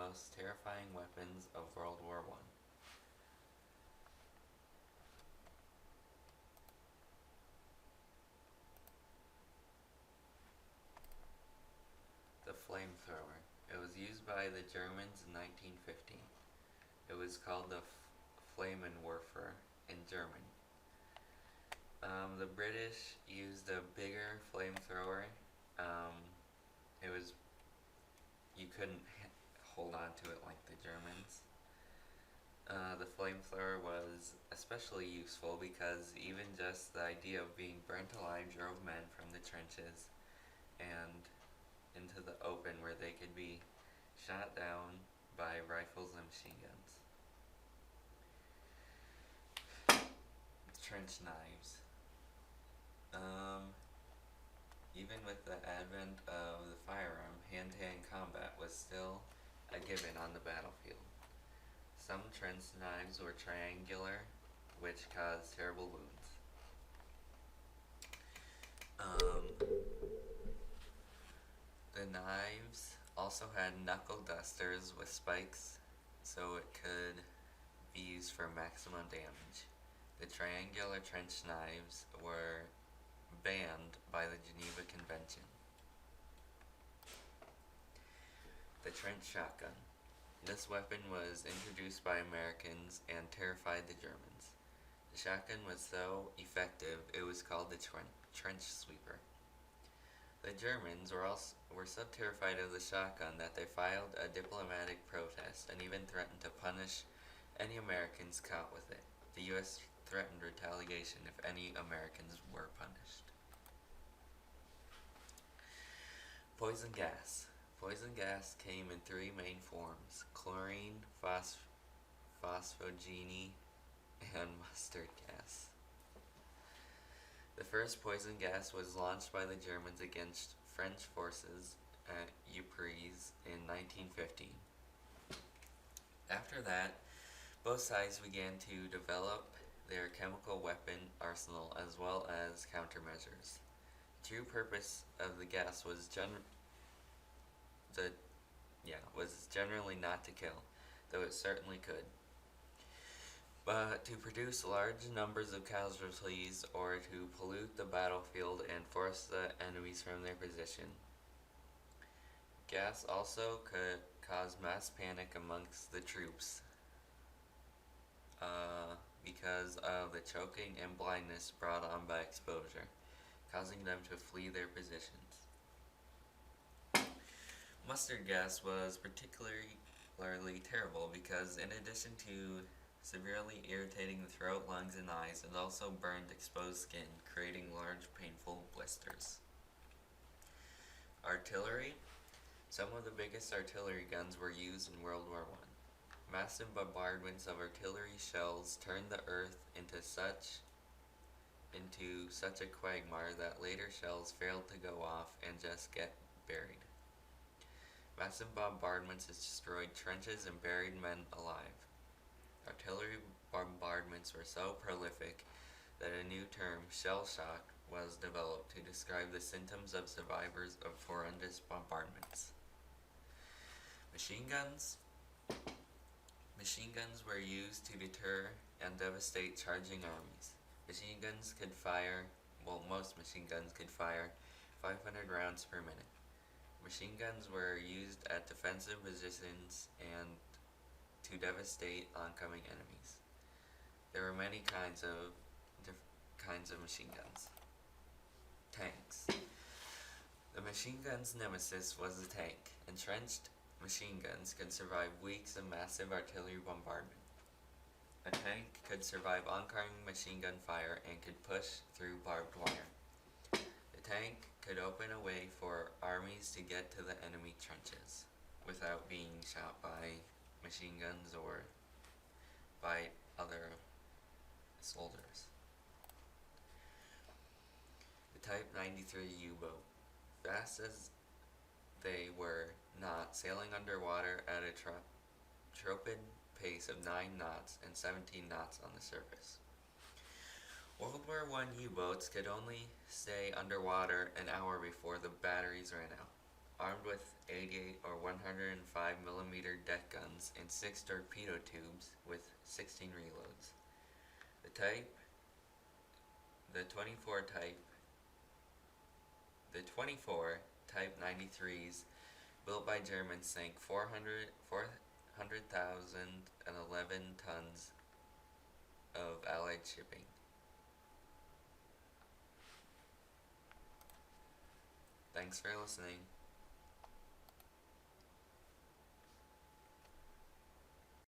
most terrifying weapons of World War I. The flamethrower. It was used by the Germans in 1915. It was called the Flammenwerfer in German. The British used a bigger flamethrower. Um, it was you couldn't hold on to it like the Germans. The flamethrower was especially useful because even just the idea of being burnt alive drove men from the trenches and into the open where they could be shot down by rifles and machine guns. Trench knives. Even with the advent of the firearm, hand-to-hand combat was still a given on the battlefield. Some trench knives were triangular, which caused terrible wounds. The knives also had knuckle dusters with spikes, so it could be used for maximum damage. The triangular trench knives were banned by the Geneva Convention. The trench shotgun. This weapon was introduced by Americans and terrified the Germans. The shotgun was so effective it was called the trench sweeper. The Germans were so terrified of the shotgun that they filed a diplomatic protest and even threatened to punish any Americans caught with it. The U.S. threatened retaliation if any Americans were punished. Poison gas. Poison gas came in three main forms: chlorine, phosphogene, and mustard gas. The first poison gas was launched by the Germans against French forces at Ypres in 1915. After that, both sides began to develop their chemical weapon arsenal as well as countermeasures. The true purpose of the gas was generally not to kill, though it certainly could, but to produce large numbers of casualties or to pollute the battlefield and force the enemies from their position. Gas also could cause mass panic amongst the troops because of the choking and blindness brought on by exposure, causing them to flee their positions. Mustard gas was particularly terrible because, in addition to severely irritating the throat, lungs, and eyes, it also burned exposed skin, creating large, painful blisters. Artillery. Some of the biggest artillery guns were used in World War I. Massive bombardments of artillery shells turned the earth into such a quagmire that later shells failed to go off and just get buried. Massive bombardments destroyed trenches and buried men alive. Artillery bombardments were so prolific that a new term, shell shock, was developed to describe the symptoms of survivors of horrendous bombardments. Machine guns. Machine guns were used to deter and devastate charging armies. Most machine guns could fire 500 rounds per minute. Machine guns were used at defensive positions and to devastate oncoming enemies. There were many kinds of machine guns. Tanks. The machine gun's nemesis was the tank. Entrenched machine guns could survive weeks of massive artillery bombardment. A tank could survive oncoming machine gun fire and could push through barbed wire. The tank could open a way for armies to get to the enemy trenches without being shot by machine guns or by other soldiers. The Type 93 U-boat. Fast as they were not, sailing underwater at a tropid pace of 9 knots and 17 knots on the surface. World War I U-boats could only stay underwater an hour before the batteries ran out. armed with 88 or 105 millimeter deck guns and 6 torpedo tubes with 16 reloads. The 24 Type 93s built by Germans sank 400,011 tons of Allied shipping. Thanks for listening.